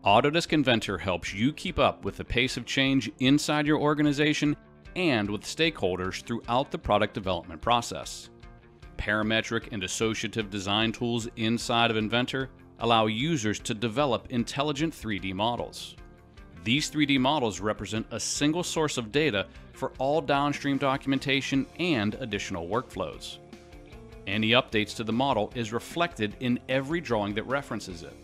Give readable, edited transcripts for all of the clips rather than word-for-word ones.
Autodesk Inventor helps you keep up with the pace of change inside your organization and with stakeholders throughout the product development process. Parametric and associative design tools inside of Inventor allow users to develop intelligent 3D models. These 3D models represent a single source of data for all downstream documentation and additional workflows. Any updates to the model is reflected in every drawing that references it.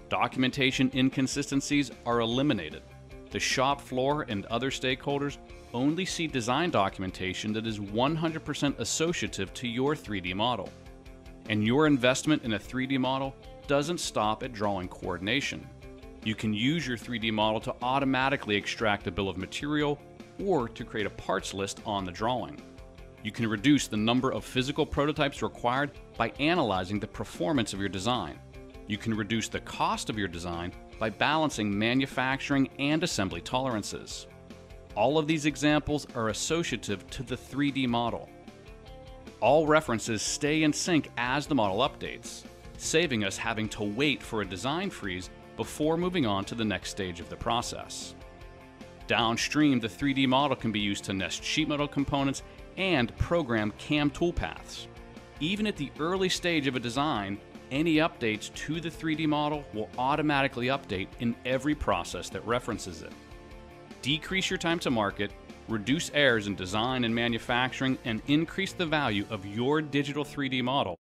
Documentation inconsistencies are eliminated. The shop floor and other stakeholders only see design documentation that is 100% associative to your 3D model. And your investment in a 3D model doesn't stop at drawing coordination. You can use your 3D model to automatically extract a bill of material or to create a parts list on the drawing. You can reduce the number of physical prototypes required by analyzing the performance of your design. You can reduce the cost of your design by balancing manufacturing and assembly tolerances. All of these examples are associative to the 3D model. All references stay in sync as the model updates, saving us having to wait for a design freeze before moving on to the next stage of the process. Downstream, the 3D model can be used to nest sheet metal components and program CAM toolpaths. Even at the early stage of a design, any updates to the 3D model will automatically update in every process that references it. Decrease your time to market, reduce errors in design and manufacturing, and increase the value of your digital 3D model